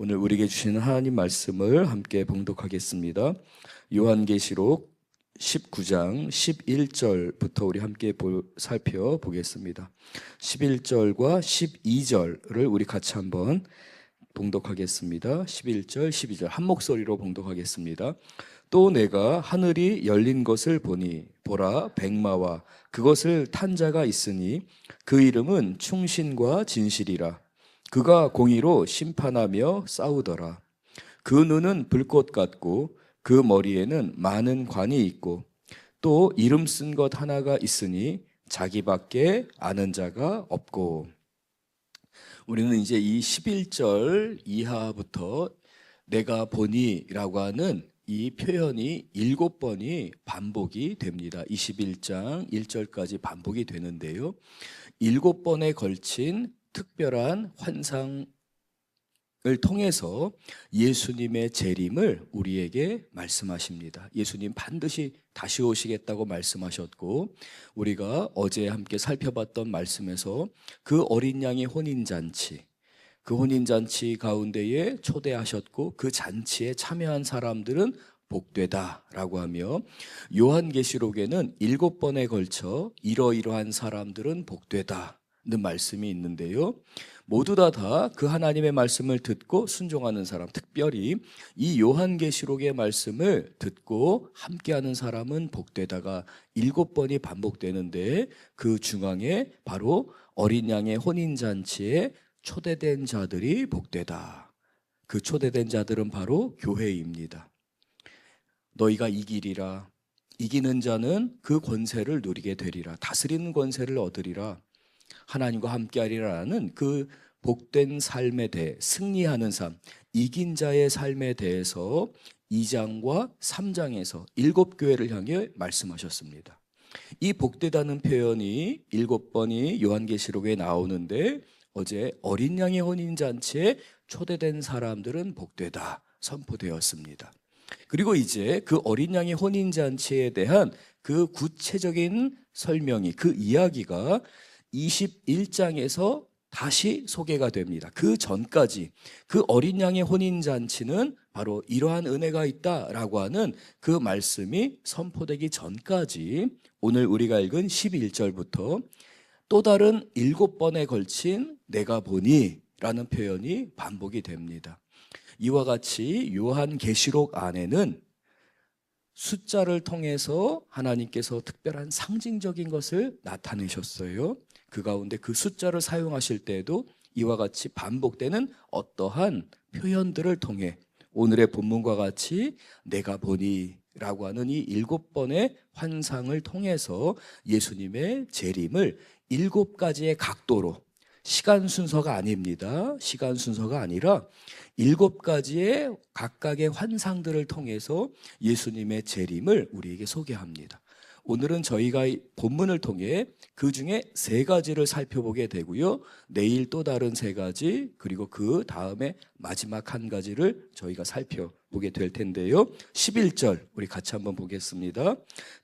오늘 우리에게 주시는 하나님 말씀을 함께 봉독하겠습니다. 요한계시록 19장 11절부터 우리 함께 살펴보겠습니다. 11절과 12절을 우리 같이 한번 봉독하겠습니다. 11절, 12절 한 목소리로 봉독하겠습니다. 또 내가 하늘이 열린 것을 보니 보라 백마와 그것을 탄 자가 있으니 그 이름은 충신과 진실이라. 그가 공의로 심판하며 싸우더라. 그 눈은 불꽃 같고 그 머리에는 많은 관이 있고 또 이름 쓴 것 하나가 있으니 자기밖에 아는 자가 없고. 우리는 이제 이 11절 이하부터 내가 보니라고 하는 이 표현이 7번이 반복이 됩니다. 21장 1절까지 반복이 되는데요. 7번에 걸친 특별한 환상을 통해서 예수님의 재림을 우리에게 말씀하십니다. 예수님 반드시 다시 오시겠다고 말씀하셨고, 우리가 어제 함께 살펴봤던 말씀에서 그 어린 양의 혼인잔치, 그 혼인잔치 가운데에 초대하셨고 그 잔치에 참여한 사람들은 복되다라고 하며, 요한계시록에는 7번에 걸쳐 이러이러한 사람들은 복되다 는 말씀이 있는데요. 모두 다 그 하나님의 말씀을 듣고 순종하는 사람, 특별히 이 요한계시록의 말씀을 듣고 함께하는 사람은 복되다가 7번이 반복되는데, 그 중앙에 바로 어린 양의 혼인잔치에 초대된 자들이 복되다. 그 초대된 자들은 바로 교회입니다. 너희가 이기리라. 이기는 자는 그 권세를 누리게 되리라. 다스리는 권세를 얻으리라. 하나님과 함께하리라는 그 복된 삶에 대해, 승리하는 삶, 이긴 자의 삶에 대해서 2장과 3장에서 7교회를 향해 말씀하셨습니다. 이 복되다는 표현이 7번이 요한계시록에 나오는데, 어제 어린 양의 혼인잔치에 초대된 사람들은 복되다 선포되었습니다. 그리고 이제 그 어린 양의 혼인잔치에 대한 그 구체적인 설명이, 그 이야기가 21장에서 다시 소개가 됩니다. 그 전까지 그 어린 양의 혼인잔치는 바로 이러한 은혜가 있다라고 하는 그 말씀이 선포되기 전까지, 오늘 우리가 읽은 11절부터 또 다른 7번에 걸친 내가 보니 라는 표현이 반복이 됩니다. 이와 같이 요한계시록 안에는 숫자를 통해서 하나님께서 특별한 상징적인 것을 나타내셨어요. 그 가운데 그 숫자를 사용하실 때에도 이와 같이 반복되는 어떠한 표현들을 통해 오늘의 본문과 같이 내가 보니 라고 하는 이 7번의 환상을 통해서 예수님의 재림을 7가지의 각도로, 시간 순서가 아닙니다. 시간 순서가 아니라 7가지의 각각의 환상들을 통해서 예수님의 재림을 우리에게 소개합니다. 오늘은 저희가 본문을 통해 그 중에 3가지를 살펴보게 되고요. 내일 또 다른 3가지, 그리고 그 다음에 마지막 1가지를 저희가 살펴보게 될 텐데요. 11절 우리 같이 한번 보겠습니다.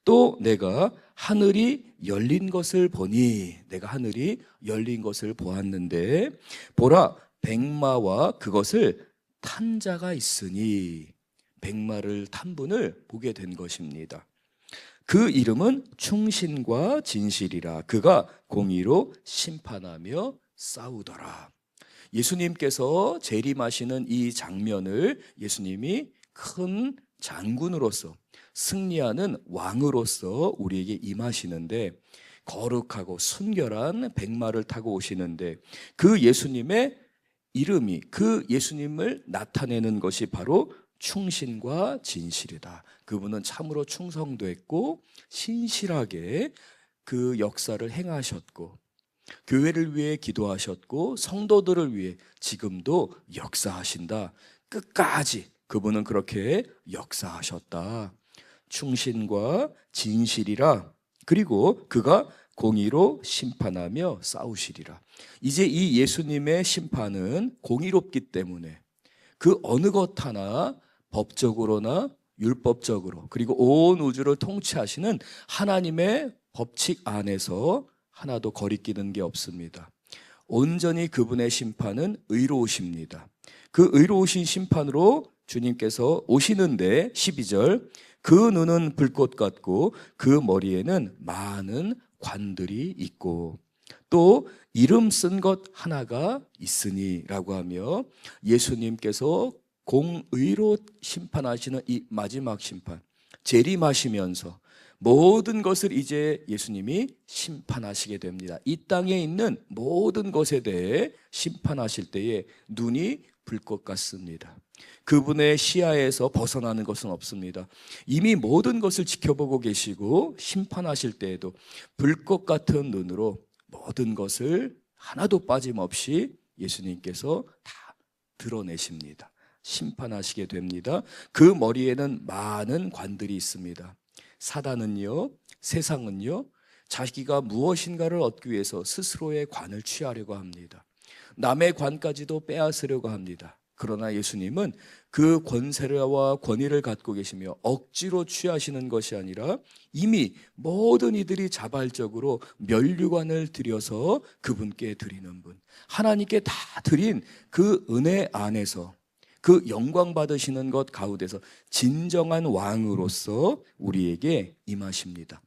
또 내가 하늘이 열린 것을 보니, 내가 하늘이 열린 것을 보았는데 보라 백마와 그것을 탄 자가 있으니, 백마를 탄 분을 보게 된 것입니다. 그 이름은 충신과 진실이라. 그가 공의로 심판하며 싸우더라. 예수님께서 재림하시는 이 장면을 예수님이 큰 장군으로서, 승리하는 왕으로서 우리에게 임하시는데, 거룩하고 순결한 백마를 타고 오시는데, 그 예수님의 이름이, 그 예수님을 나타내는 것이 바로 충신과 진실이다. 그분은 참으로 충성됐고 신실하게 그 역사를 행하셨고, 교회를 위해 기도하셨고 성도들을 위해 지금도 역사하신다. 끝까지 그분은 그렇게 역사하셨다. 충신과 진실이라. 그리고 그가 공의로 심판하며 싸우시리라. 이제 이 예수님의 심판은 공의롭기 때문에 그 어느 것 하나 법적으로나 율법적으로, 그리고 온 우주를 통치하시는 하나님의 법칙 안에서 하나도 거리끼는 게 없습니다. 온전히 그분의 심판은 의로우십니다. 그 의로우신 심판으로 주님께서 오시는데 12절 그 눈은 불꽃 같고 그 머리에는 많은 관들이 있고 또 이름 쓴 것 하나가 있으니라고 하며 예수님께서 공의로 심판하시는 이 마지막 심판, 재림하시면서 모든 것을 이제 예수님이 심판하시게 됩니다. 이 땅에 있는 모든 것에 대해 심판하실 때에 눈이 불꽃 같습니다. 그분의 시야에서 벗어나는 것은 없습니다. 이미 모든 것을 지켜보고 계시고 심판하실 때에도 불꽃 같은 눈으로 모든 것을 하나도 빠짐없이 예수님께서 다 드러내십니다. 심판하시게 됩니다. 그 머리에는 많은 관들이 있습니다. 사단은요, 세상은요, 자기가 무엇인가를 얻기 위해서 스스로의 관을 취하려고 합니다. 남의 관까지도 빼앗으려고 합니다. 그러나 예수님은 그 권세와 권위를 갖고 계시며 억지로 취하시는 것이 아니라 이미 모든 이들이 자발적으로 면류관을 드려서 그분께 드리는 분, 하나님께 다 드린 그 은혜 안에서 그 영광 받으시는 것 가운데서 진정한 왕으로서 우리에게 임하십니다.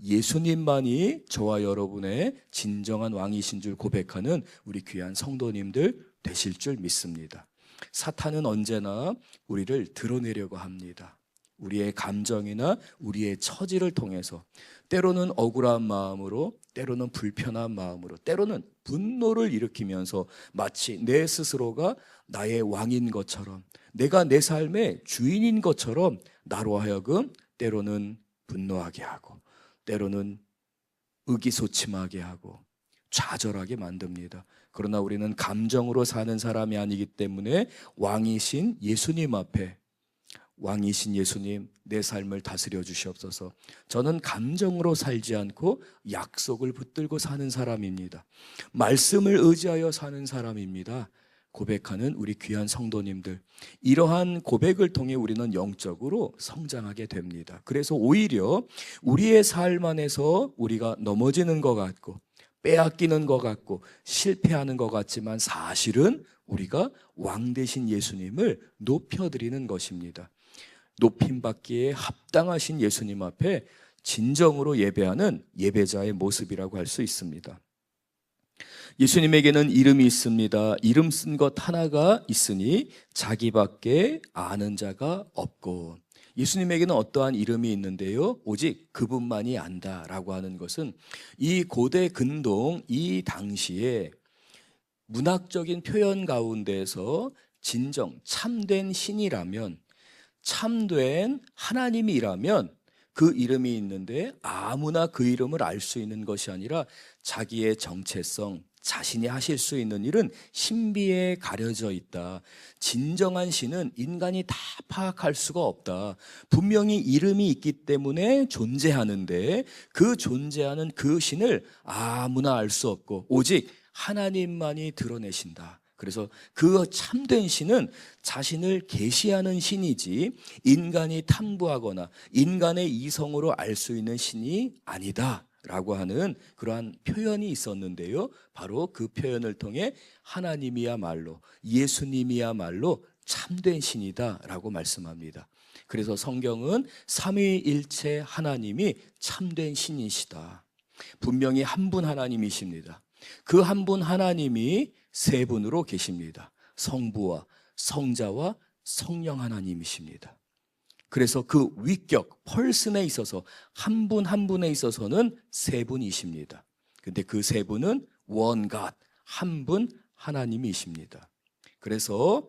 예수님만이 저와 여러분의 진정한 왕이신 줄 고백하는 우리 귀한 성도님들 되실 줄 믿습니다. 사탄은 언제나 우리를 드러내려고 합니다. 우리의 감정이나 우리의 처지를 통해서 때로는 억울한 마음으로, 때로는 불편한 마음으로, 때로는 분노를 일으키면서 마치 내 스스로가 나의 왕인 것처럼, 내가 내 삶의 주인인 것처럼 나로 하여금 때로는 분노하게 하고, 때로는 의기소침하게 하고 좌절하게 만듭니다. 그러나 우리는 감정으로 사는 사람이 아니기 때문에 왕이신 예수님 앞에, 왕이신 예수님, 내 삶을 다스려 주시옵소서. 저는 감정으로 살지 않고 약속을 붙들고 사는 사람입니다. 말씀을 의지하여 사는 사람입니다. 고백하는 우리 귀한 성도님들, 이러한 고백을 통해 우리는 영적으로 성장하게 됩니다. 그래서 오히려 우리의 삶 안에서 우리가 넘어지는 것 같고 빼앗기는 것 같고 실패하는 것 같지만 사실은 우리가 왕 되신 예수님을 높여드리는 것입니다. 높임받기에 합당하신 예수님 앞에 진정으로 예배하는 예배자의 모습이라고 할 수 있습니다. 예수님에게는 이름이 있습니다. 이름 쓴 것 하나가 있으니 자기밖에 아는 자가 없고, 예수님에게는 어떠한 이름이 있는데요, 오직 그분만이 안다라고 하는 것은 이 고대 근동 이 당시에 문학적인 표현 가운데서 진정 참된 신이라면, 참된 하나님이라면 그 이름이 있는데 아무나 그 이름을 알 수 있는 것이 아니라 자기의 정체성, 자신이 하실 수 있는 일은 신비에 가려져 있다. 진정한 신은 인간이 다 파악할 수가 없다. 분명히 이름이 있기 때문에 존재하는데 그 존재하는 그 신을 아무나 알 수 없고 오직 하나님만이 드러내신다. 그래서 그 참된 신은 자신을 계시하는 신이지 인간이 탐구하거나 인간의 이성으로 알 수 있는 신이 아니다 라고 하는 그러한 표현이 있었는데요, 바로 그 표현을 통해 하나님이야말로, 예수님이야말로 참된 신이다 라고 말씀합니다. 그래서 성경은 삼위일체 하나님이 참된 신이시다. 분명히 한 분 하나님이십니다. 그 한 분 하나님이 세 분으로 계십니다. 성부와 성자와 성령 하나님이십니다. 그래서 그 위격, 펄슨에 있어서 한 분 한 분에 있어서는 세 분이십니다. 근데 그 세 분은 원갓, 한 분 하나님이십니다. 그래서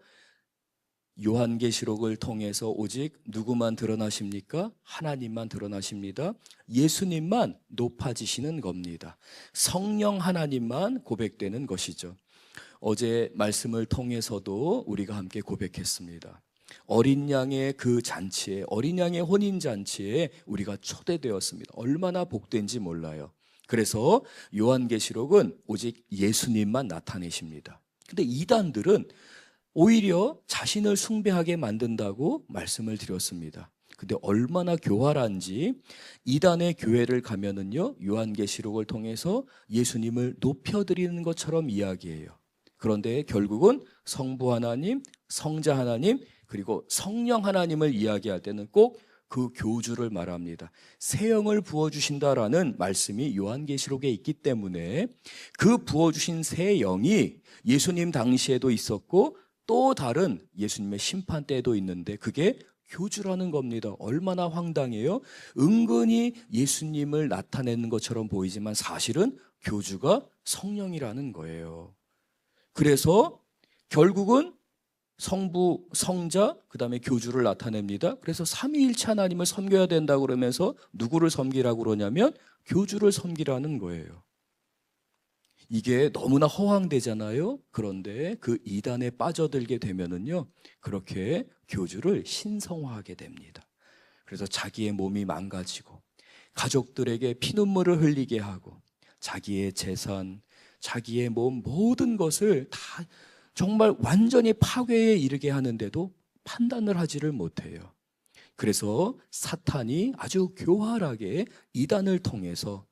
요한계시록을 통해서 오직 누구만 드러나십니까? 하나님만 드러나십니다. 예수님만 높아지시는 겁니다. 성령 하나님만 고백되는 것이죠. 어제 말씀을 통해서도 우리가 함께 고백했습니다. 어린 양의 그 잔치에, 어린 양의 혼인 잔치에 우리가 초대되었습니다. 얼마나 복된지 몰라요. 그래서 요한계시록은 오직 예수님만 나타내십니다. 근데 이단들은 오히려 자신을 숭배하게 만든다고 말씀을 드렸습니다. 근데 얼마나 교활한지 이단의 교회를 가면은요, 요한계시록을 통해서 예수님을 높여드리는 것처럼 이야기해요. 그런데 결국은 성부 하나님, 성자 하나님, 그리고 성령 하나님을 이야기할 때는 꼭 그 교주를 말합니다. 새 영을 부어주신다라는 말씀이 요한계시록에 있기 때문에 그 부어주신 새 영이 예수님 당시에도 있었고 또 다른 예수님의 심판 때도 있는데 그게 교주라는 겁니다. 얼마나 황당해요? 은근히 예수님을 나타내는 것처럼 보이지만 사실은 교주가 성령이라는 거예요. 그래서 결국은 성부, 성자, 그 다음에 교주를 나타냅니다. 그래서 삼위일체 하나님을 섬겨야 된다고 그러면서 누구를 섬기라고 그러냐면 교주를 섬기라는 거예요. 이게 너무나 허황되잖아요. 그런데 그 이단에 빠져들게 되면은요, 그렇게 교주를 신성화하게 됩니다. 그래서 자기의 몸이 망가지고 가족들에게 피눈물을 흘리게 하고 자기의 재산, 자기의 몸 모든 것을 다 정말 완전히 파괴에 이르게 하는데도 판단을 하지를 못해요. 그래서 사탄이 아주 교활하게 이단을 통해서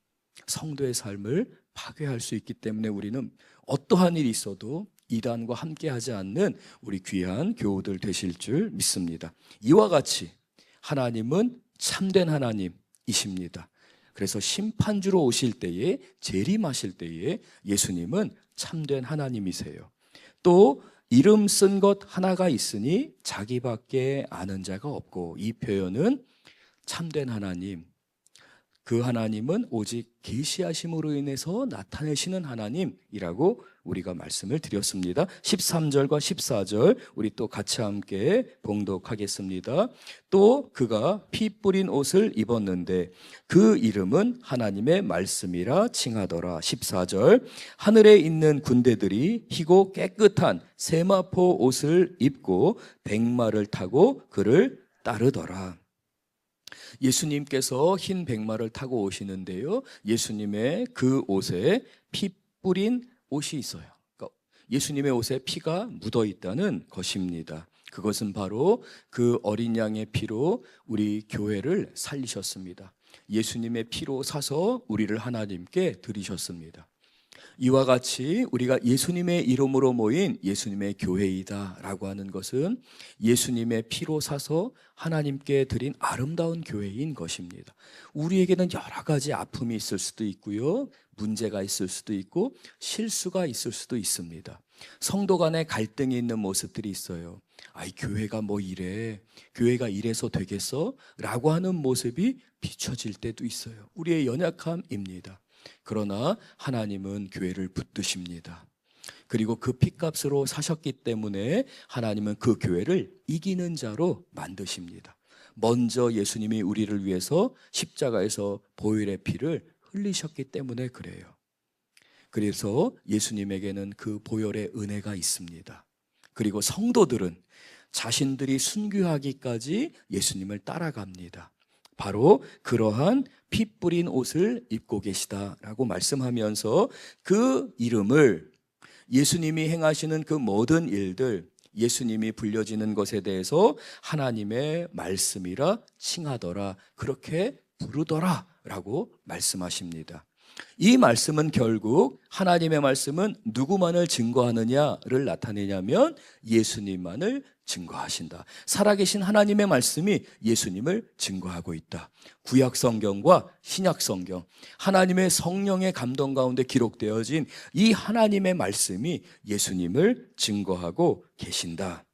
성도의 삶을 파괴할 수 있기 때문에 우리는 어떠한 일이 있어도 이단과 함께하지 않는 우리 귀한 교우들 되실 줄 믿습니다. 이와 같이 하나님은 참된 하나님이십니다. 그래서 심판주로 오실 때에, 재림하실 때에 예수님은 참된 하나님이세요. 또 이름 쓴 것 하나가 있으니 자기밖에 아는 자가 없고, 이 표현은 참된 하나님, 그 하나님은 오직 계시하심으로 인해서 나타내시는 하나님이라고 우리가 말씀을 드렸습니다. 13절과 14절 우리 또 같이 함께 봉독하겠습니다. 또 그가 피 뿌린 옷을 입었는데 그 이름은 하나님의 말씀이라 칭하더라. 14절 하늘에 있는 군대들이 희고 깨끗한 세마포 옷을 입고 백마를 타고 그를 따르더라. 예수님께서 흰 백마를 타고 오시는데요, 예수님의 그 옷에 피 뿌린 옷이 있어요. 그러니까 예수님의 옷에 피가 묻어 있다는 것입니다. 그것은 바로 그 어린 양의 피로 우리 교회를 살리셨습니다. 예수님의 피로 사서 우리를 하나님께 드리셨습니다. 이와 같이 우리가 예수님의 이름으로 모인 예수님의 교회이다 라고 하는 것은 예수님의 피로 사서 하나님께 드린 아름다운 교회인 것입니다. 우리에게는 여러 가지 아픔이 있을 수도 있고요, 문제가 있을 수도 있고 실수가 있을 수도 있습니다. 성도 간에 갈등이 있는 모습들이 있어요. 아이, 교회가 뭐 이래, 교회가 이래서 되겠어? 라고 하는 모습이 비춰질 때도 있어요. 우리의 연약함입니다. 그러나 하나님은 교회를 붙드십니다. 그리고 그 핏값으로 사셨기 때문에 하나님은 그 교회를 이기는 자로 만드십니다. 먼저 예수님이 우리를 위해서 십자가에서 보혈의 피를 흘리셨기 때문에 그래요. 그래서 예수님에게는 그 보혈의 은혜가 있습니다. 그리고 성도들은 자신들이 순교하기까지 예수님을 따라갑니다. 바로 그러한 피 뿌린 옷을 입고 계시다라고 말씀하면서 그 이름을, 예수님이 행하시는 그 모든 일들, 예수님이 불려지는 것에 대해서 하나님의 말씀이라 칭하더라, 그렇게 부르더라 라고 말씀하십니다. 이 말씀은 결국, 하나님의 말씀은 누구만을 증거하느냐를 나타내냐면 예수님만을 증거하신다. 살아계신 하나님의 말씀이 예수님을 증거하고 있다. 구약 성경과 신약 성경, 하나님의 성령의 감동 가운데 기록되어진 이 하나님의 말씀이 예수님을 증거하고 계신다.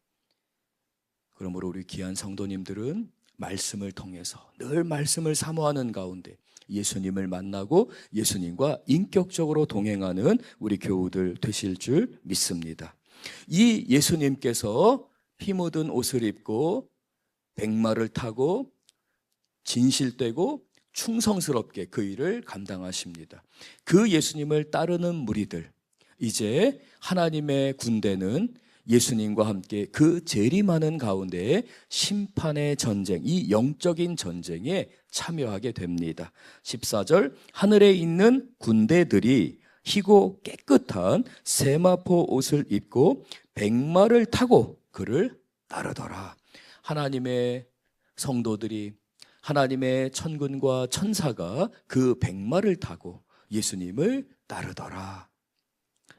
그러므로 우리 귀한 성도님들은 말씀을 통해서 늘 말씀을 사모하는 가운데 예수님을 만나고 예수님과 인격적으로 동행하는 우리 교우들 되실 줄 믿습니다. 이 예수님께서 피 묻은 옷을 입고 백마를 타고 진실되고 충성스럽게 그 일을 감당하십니다. 그 예수님을 따르는 무리들, 이제 하나님의 군대는 예수님과 함께 그 재림하는 가운데 심판의 전쟁, 이 영적인 전쟁에 참여하게 됩니다. 14절 하늘에 있는 군대들이 희고 깨끗한 세마포 옷을 입고 백마를 타고 그를 따르더라. 하나님의 성도들이, 하나님의 천군과 천사가 그 백마를 타고 예수님을 따르더라.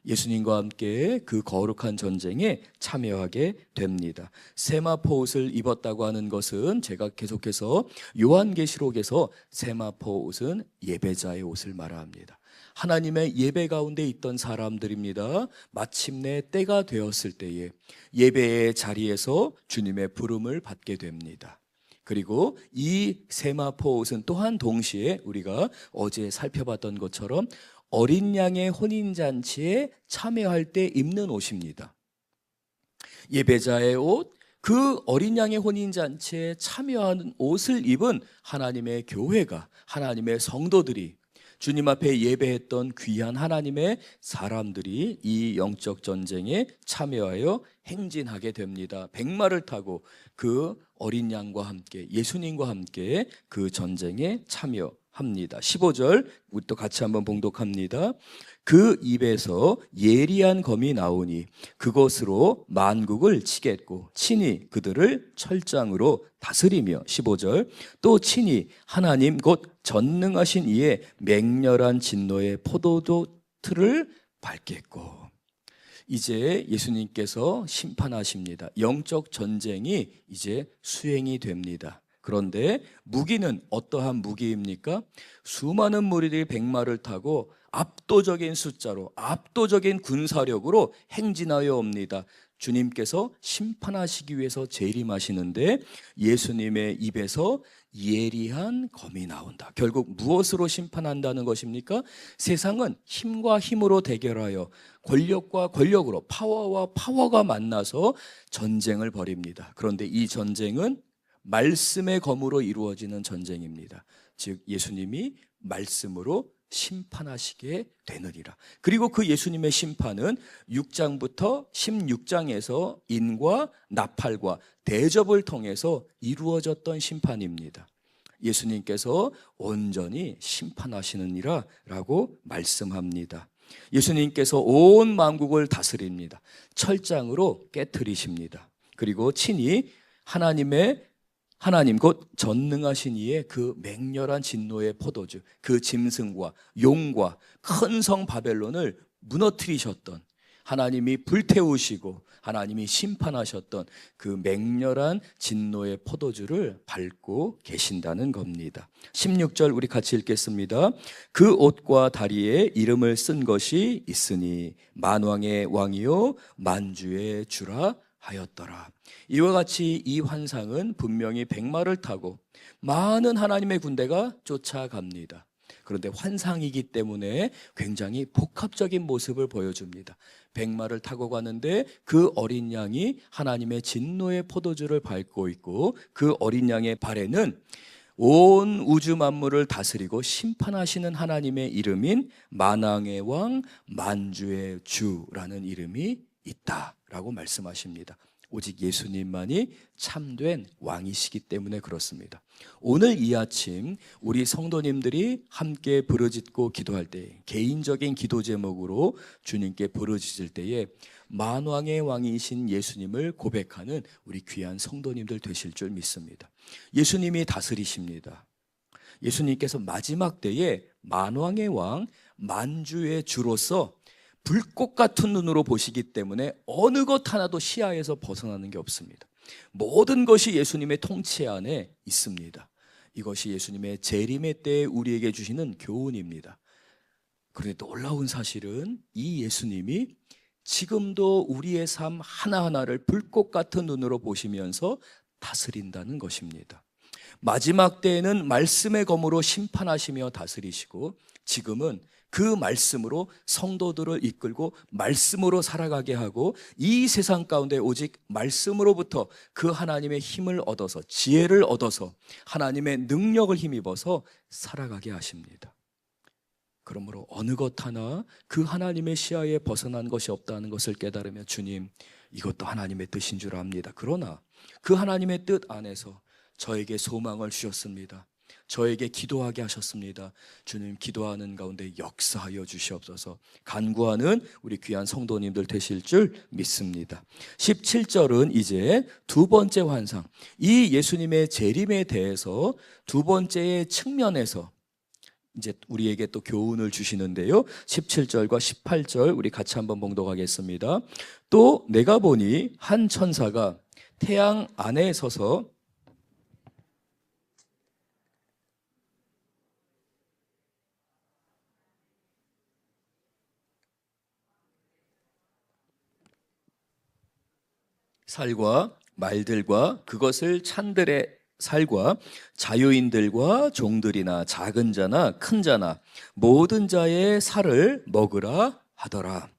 예수님과 함께 그 거룩한 전쟁에 참여하게 됩니다. 세마포 옷을 입었다고 하는 것은 제가 계속해서 요한계시록에서 세마포 옷은 예배자의 옷을 말합니다. 하나님의 예배 가운데 있던 사람들입니다. 마침내 때가 되었을 때에 예배의 자리에서 주님의 부름을 받게 됩니다. 그리고 이 세마포 옷은 또한 동시에 우리가 어제 살펴봤던 것처럼 어린 양의 혼인잔치에 참여할 때 입는 옷입니다. 예배자의 옷, 그 어린 양의 혼인잔치에 참여하는 옷을 입은 하나님의 교회가, 하나님의 성도들이, 주님 앞에 예배했던 귀한 하나님의 사람들이 이 영적 전쟁에 참여하여 행진하게 됩니다. 백마를 타고 그 어린 양과 함께, 예수님과 함께 그 전쟁에 참여합니다. 15절 또 같이 한번 봉독합니다. 그 입에서 예리한 검이 나오니 그것으로 만국을 치겠고 친히 그들을 철장으로 다스리며, 15절 또 친히 하나님 곧 전능하신 이의 맹렬한 진노의 포도주 틀을 밟겠고. 이제 예수님께서 심판하십니다. 영적 전쟁이 이제 수행이 됩니다. 그런데 무기는 어떠한 무기입니까? 수많은 무리들이 백마를 타고 압도적인 숫자로, 압도적인 군사력으로 행진하여 옵니다. 주님께서 심판하시기 위해서 재림하시는데 예수님의 입에서 예리한 검이 나온다. 결국 무엇으로 심판한다는 것입니까? 세상은 힘과 힘으로 대결하여 권력과 권력으로, 파워와 파워가 만나서 전쟁을 벌입니다. 그런데 이 전쟁은 말씀의 검으로 이루어지는 전쟁입니다. 즉 예수님이 말씀으로 심판하시게 되느니라. 그리고 그 예수님의 심판은 6장부터 16장에서 인과 나팔과 대접을 통해서 이루어졌던 심판입니다. 예수님께서 온전히 심판하시느니라 라고 말씀합니다. 예수님께서 온 만국을 다스립니다. 철장으로 깨트리십니다. 그리고 친히 하나님 곧 전능하신 이의 그 맹렬한 진노의 포도주, 그 짐승과 용과 큰 성 바벨론을 무너뜨리셨던, 하나님이 불태우시고 하나님이 심판하셨던 그 맹렬한 진노의 포도주를 밟고 계신다는 겁니다. 16절 우리 같이 읽겠습니다. 그 옷과 다리에 이름을 쓴 것이 있으니 만왕의 왕이요 만주의 주라 하였더라. 이와 같이 이 환상은 분명히 백마를 타고 많은 하나님의 군대가 쫓아갑니다. 그런데 환상이기 때문에 굉장히 복합적인 모습을 보여줍니다. 백마를 타고 가는데 그 어린 양이 하나님의 진노의 포도주를 밟고 있고, 그 어린 양의 발에는 온 우주 만물을 다스리고 심판하시는 하나님의 이름인 만왕의 왕 만주의 주라는 이름이 있다라고 말씀하십니다. 오직 예수님만이 참된 왕이시기 때문에 그렇습니다. 오늘 이 아침 우리 성도님들이 함께 부르짖고 기도할 때, 개인적인 기도 제목으로 주님께 부르짖을 때에 만왕의 왕이신 예수님을 고백하는 우리 귀한 성도님들 되실 줄 믿습니다. 예수님이 다스리십니다. 예수님께서 마지막 때에 만왕의 왕 만주의 주로서 불꽃 같은 눈으로 보시기 때문에 어느 것 하나도 시야에서 벗어나는 게 없습니다. 모든 것이 예수님의 통치 안에 있습니다. 이것이 예수님의 재림의 때에 우리에게 주시는 교훈입니다. 그런데 놀라운 사실은 이 예수님이 지금도 우리의 삶 하나하나를 불꽃 같은 눈으로 보시면서 다스린다는 것입니다. 마지막 때에는 말씀의 검으로 심판하시며 다스리시고, 지금은 그 말씀으로 성도들을 이끌고 말씀으로 살아가게 하고, 이 세상 가운데 오직 말씀으로부터 그 하나님의 힘을 얻어서, 지혜를 얻어서 하나님의 능력을 힘입어서 살아가게 하십니다. 그러므로 어느 것 하나 그 하나님의 시야에 벗어난 것이 없다는 것을 깨달으며, 주님, 이것도 하나님의 뜻인 줄 압니다. 그러나 그 하나님의 뜻 안에서 저에게 소망을 주셨습니다. 저에게 기도하게 하셨습니다. 주님, 기도하는 가운데 역사하여 주시옵소서. 간구하는 우리 귀한 성도님들 되실 줄 믿습니다. 17절은 이제 두 번째 환상, 이 예수님의 재림에 대해서 두 번째의 측면에서 이제 우리에게 또 교훈을 주시는데요. 17절과 18절 우리 같이 한번 봉독하겠습니다. 또 내가 보니 한 천사가 태양 안에 서서 살과 말들과 그것을 찬들의 살과 자유인들과 종들이나 작은 자나 큰 자나 모든 자의 살을 먹으라 하더라.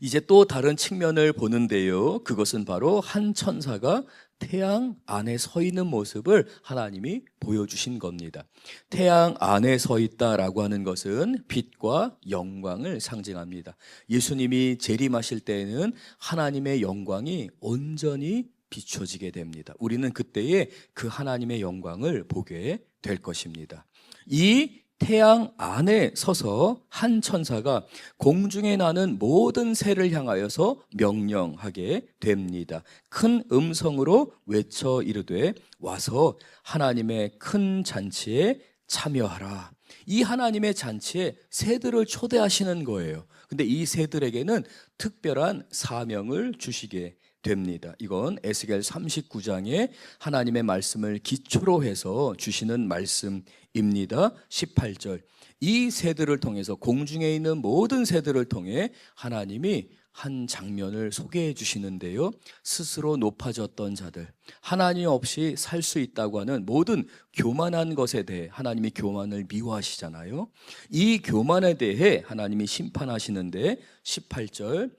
이제 또 다른 측면을 보는데요. 그것은 바로 한 천사가 태양 안에 서 있는 모습을 하나님이 보여주신 겁니다. 태양 안에 서 있다라고 하는 것은 빛과 영광을 상징합니다. 예수님이 재림하실 때에는 하나님의 영광이 온전히 비춰지게 됩니다. 우리는 그때에 그 하나님의 영광을 보게 될 것입니다. 이 태양 안에 서서 한 천사가 공중에 나는 모든 새를 향하여서 명령하게 됩니다. 큰 음성으로 외쳐 이르되 와서 하나님의 큰 잔치에 참여하라. 이 하나님의 잔치에 새들을 초대하시는 거예요. 근데 이 새들에게는 특별한 사명을 주시게 됩니다. 이건 에스겔 39장에 하나님의 말씀을 기초로 해서 주시는 말씀입니다. 18절. 이 새들을 통해서 공중에 있는 모든 새들을 통해 하나님이 한 장면을 소개해 주시는데요. 스스로 높아졌던 자들, 하나님 없이 살 수 있다고 하는 모든 교만한 것에 대해 하나님이 교만을 미워하시잖아요. 이 교만에 대해 하나님이 심판하시는데 18절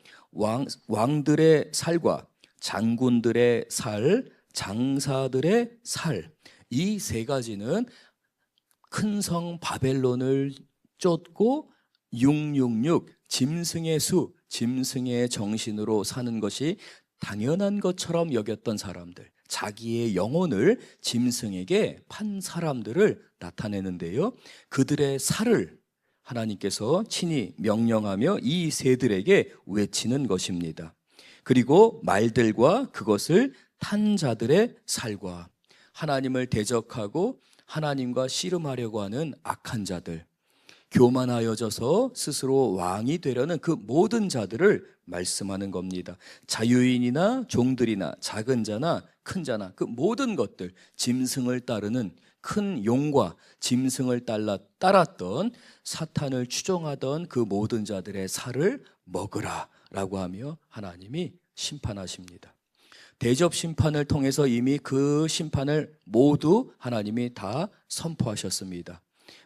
왕들의 살과 장군들의 살, 장사들의 살, 이 세 가지는 큰 성 바벨론을 쫓고 666 짐승의 수, 짐승의 정신으로 사는 것이 당연한 것처럼 여겼던 사람들, 자기의 영혼을 짐승에게 판 사람들을 나타내는데요. 그들의 살을 하나님께서 친히 명령하며 이 새들에게 외치는 것입니다. 그리고 말들과 그것을 탄 자들의 살과 하나님을 대적하고 하나님과 씨름하려고 하는 악한 자들, 교만하여져서 스스로 왕이 되려는 그 모든 자들을 말씀하는 겁니다. 자유인이나 종들이나 작은 자나 큰 자나 그 모든 것들, 짐승을 따르는 큰 용과 짐승을 따랐던 사탄을 추종하던 그 모든 자들의 살을 먹으라 라고 하며 하나님이 심판하십니다. 대접 심판을 통해서 이미 그 심판을 모두 하나님이 다 선포하셨습니다.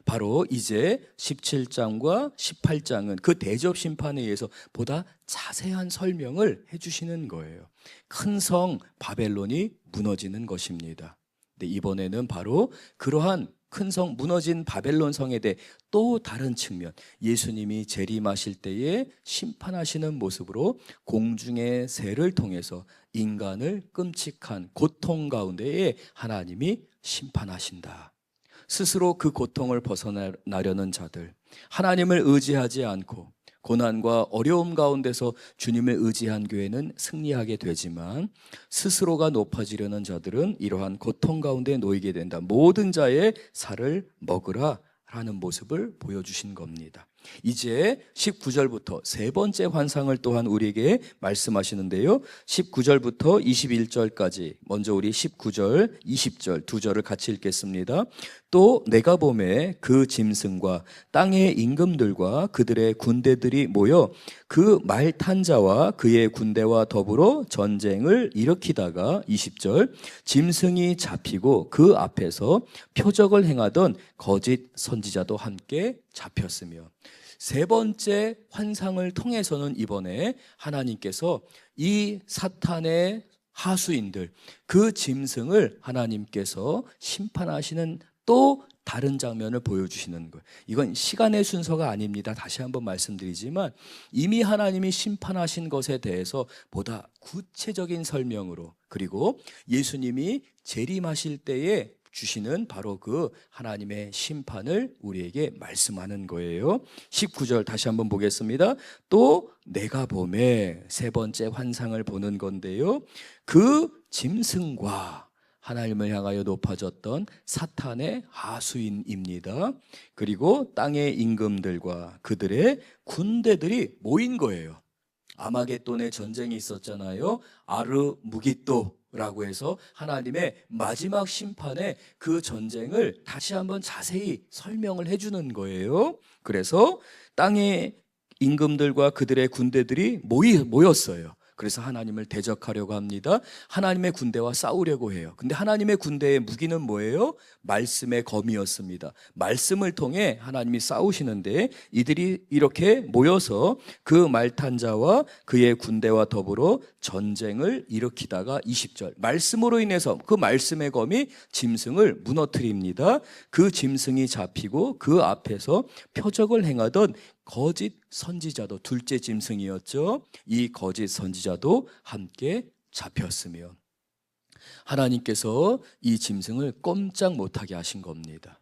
바로 이제 17장과 18장은 그 대접 심판에 의해서 보다 자세한 설명을 해주시는 거예요. 큰 성 바벨론이 무너지는 것입니다. 근데 이번에는 바로 그러한 큰 성, 무너진 바벨론 성에 대해 또 다른 측면, 예수님이 재림하실 때에 심판하시는 모습으로 공중의 새를 통해서 인간을 끔찍한 고통 가운데에 하나님이 심판하신다. 스스로 그 고통을 벗어나려는 자들, 하나님을 의지하지 않고 고난과 어려움 가운데서 주님을 의지한 교회는 승리하게 되지만 스스로가 높아지려는 자들은 이러한 고통 가운데 놓이게 된다. 모든 자의 살을 먹으라 하는 모습을 보여주신 겁니다. 이제 19절부터 세 번째 환상을 또한 우리에게 말씀하시는데요. 19절부터 21절까지 먼저 우리 19절, 20절 두 절을 같이 읽겠습니다. 또 내가 보매 그 짐승과 땅의 임금들과 그들의 군대들이 모여 그 말 탄 자와 그의 군대와 더불어 전쟁을 일으키다가 20절 짐승이 잡히고 그 앞에서 표적을 행하던 거짓 선지자도 함께 잡혔으며 세 번째 환상을 통해서는 이번에 하나님께서 이 사탄의 하수인들, 그 짐승을 하나님께서 심판하시는 또 다른 장면을 보여주시는 거예요. 이건 시간의 순서가 아닙니다. 다시 한번 말씀드리지만 이미 하나님이 심판하신 것에 대해서 보다 구체적인 설명으로, 그리고 예수님이 재림하실 때에 주시는 바로 그 하나님의 심판을 우리에게 말씀하는 거예요. 19절 다시 한번 보겠습니다. 또 내가 보매 세 번째 환상을 보는 건데요. 그 짐승과 하나님을 향하여 높아졌던 사탄의 하수인입니다. 그리고 땅의 임금들과 그들의 군대들이 모인 거예요. 아마겟돈의 전쟁이 있었잖아요. 아르무깃도라고 해서 하나님의 마지막 심판의 그 전쟁을 다시 한번 자세히 설명을 해주는 거예요. 그래서 땅의 임금들과 그들의 군대들이 모였어요. 그래서 하나님을 대적하려고 합니다. 하나님의 군대와 싸우려고 해요. 근데 하나님의 군대의 무기는 뭐예요? 말씀의 검이었습니다. 말씀을 통해 하나님이 싸우시는데 이들이 이렇게 모여서 그 말탄자와 그의 군대와 더불어 전쟁을 일으키다가 20절 말씀으로 인해서 그 말씀의 검이 짐승을 무너뜨립니다. 그 짐승이 잡히고 그 앞에서 표적을 행하던 거짓 선지자도, 둘째 짐승이었죠. 이 거짓 선지자도 함께 잡혔으며 하나님께서 이 짐승을 꼼짝 못하게 하신 겁니다.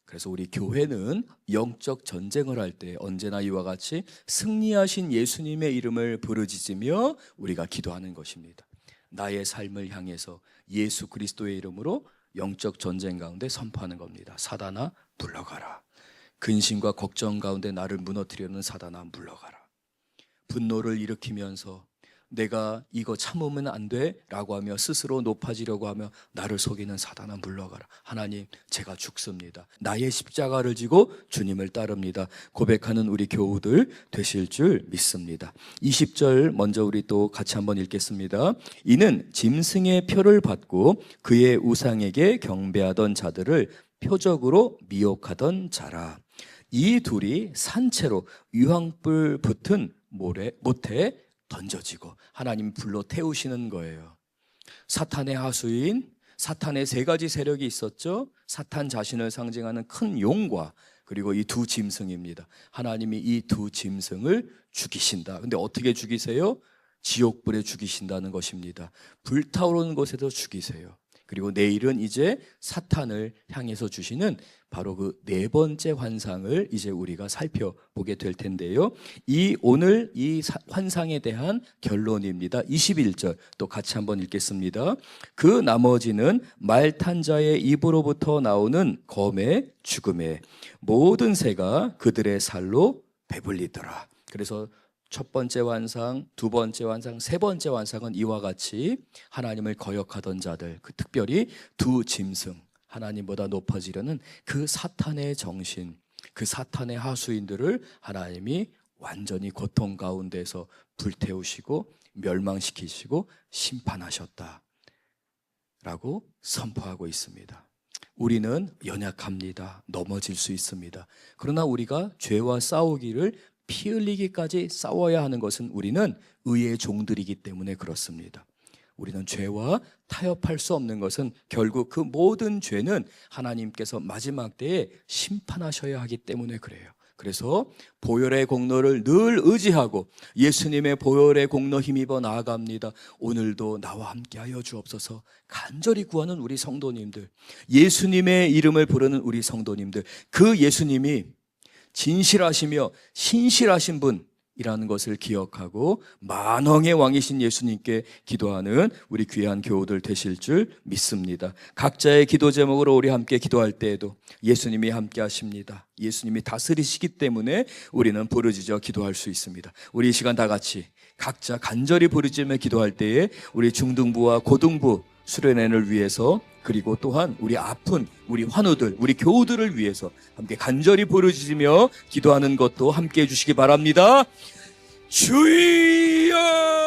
그래서 우리 교회는 영적 전쟁을 할 때 언제나 이와 같이 승리하신 예수님의 이름을 부르짖으며 우리가 기도하는 것입니다. 나의 삶을 향해서 예수 그리스도의 이름으로 영적 전쟁 가운데 선포하는 겁니다. 사단아 물러가라. 근심과 걱정 가운데 나를 무너뜨리려는 사단아 물러가라. 분노를 일으키면서 내가 이거 참으면 안 돼 라고 하며 스스로 높아지려고 하며 나를 속이는 사단아 물러가라. 하나님 제가 죽습니다. 나의 십자가를 지고 주님을 따릅니다. 고백하는 우리 교우들 되실 줄 믿습니다. 20절 먼저 우리 또 같이 한번 읽겠습니다. 이는 짐승의 표를 받고 그의 우상에게 경배하던 자들을 표적으로 미혹하던 자라. 이 둘이 산채로 유황불 붙은 못에 던져지고 하나님 불로 태우시는 거예요. 사탄의 하수인, 사탄의 세 가지 세력이 있었죠. 사탄 자신을 상징하는 큰 용과 그리고 이 두 짐승입니다. 하나님이 이 두 짐승을 죽이신다. 근데 어떻게 죽이세요? 지옥불에 죽이신다는 것입니다. 불타오르는 곳에서 죽이세요. 그리고 내일은 이제 사탄을 향해서 주시는 바로 그 네 번째 환상을 이제 우리가 살펴보게 될 텐데요. 오늘 이 환상에 대한 결론입니다. 21절 또 같이 한번 읽겠습니다. 그 나머지는 말탄자의 입으로부터 나오는 검의 죽음에 모든 새가 그들의 살로 배불리더라. 그래서 첫 번째 환상, 두 번째 환상, 세 번째 환상은 이와 같이 하나님을 거역하던 자들, 그 특별히 두 짐승, 하나님보다 높아지려는 그 사탄의 정신, 그 사탄의 하수인들을 하나님이 완전히 고통 가운데서 불태우시고 멸망시키시고 심판하셨다 라고 선포하고 있습니다. 우리는 연약합니다. 넘어질 수 있습니다. 그러나 우리가 죄와 싸우기를 피 흘리기까지 싸워야 하는 것은 우리는 의의 종들이기 때문에 그렇습니다. 우리는 죄와 타협할 수 없는 것은 결국 그 모든 죄는 하나님께서 마지막 때에 심판하셔야 하기 때문에 그래요. 그래서 보혈의 공로를 늘 의지하고 예수님의 보혈의 공로 힘입어 나아갑니다. 오늘도 나와 함께하여 주옵소서. 간절히 구하는 우리 성도님들, 예수님의 이름을 부르는 우리 성도님들, 그 예수님이 진실하시며 신실하신 분이라는 것을 기억하고 만왕의 왕이신 예수님께 기도하는 우리 귀한 교우들 되실 줄 믿습니다. 각자의 기도 제목으로 우리 함께 기도할 때에도 예수님이 함께 하십니다. 예수님이 다스리시기 때문에 우리는 부르짖어 기도할 수 있습니다. 우리 이 시간 다 같이 각자 간절히 부르짖으며 기도할 때에 우리 중등부와 고등부 수련회를 위해서, 그리고 또한 우리 아픈 우리 환우들, 우리 교우들을 위해서 함께 간절히 부르짖으며 기도하는 것도 함께 해주시기 바랍니다. 주여!